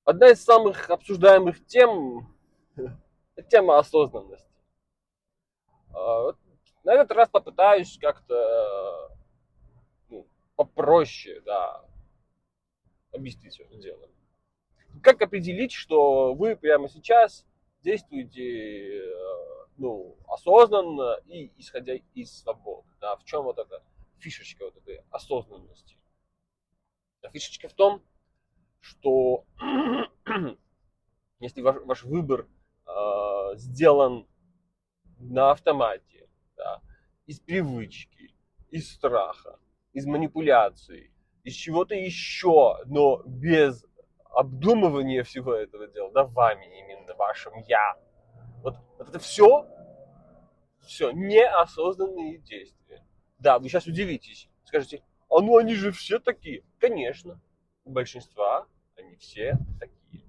Одна из самых обсуждаемых тем – это тема осознанности. Вот на этот раз попытаюсь как-то ну, попроще, да, объяснить все это дело. Как определить, что вы прямо сейчас действуете ну, осознанно и исходя из свободы? Да? В чем вот эта фишечка вот этой осознанности? А фишечка в том, что если ваш выбор сделан на автомате, да, из привычки, из страха, из манипуляций, из чего-то еще, но без обдумывания всего этого дела, да, вами именно, вашим я. Вот это все неосознанные действия. Да, вы сейчас удивитесь, скажете, а ну они же все такие. Конечно, у большинства они все такие.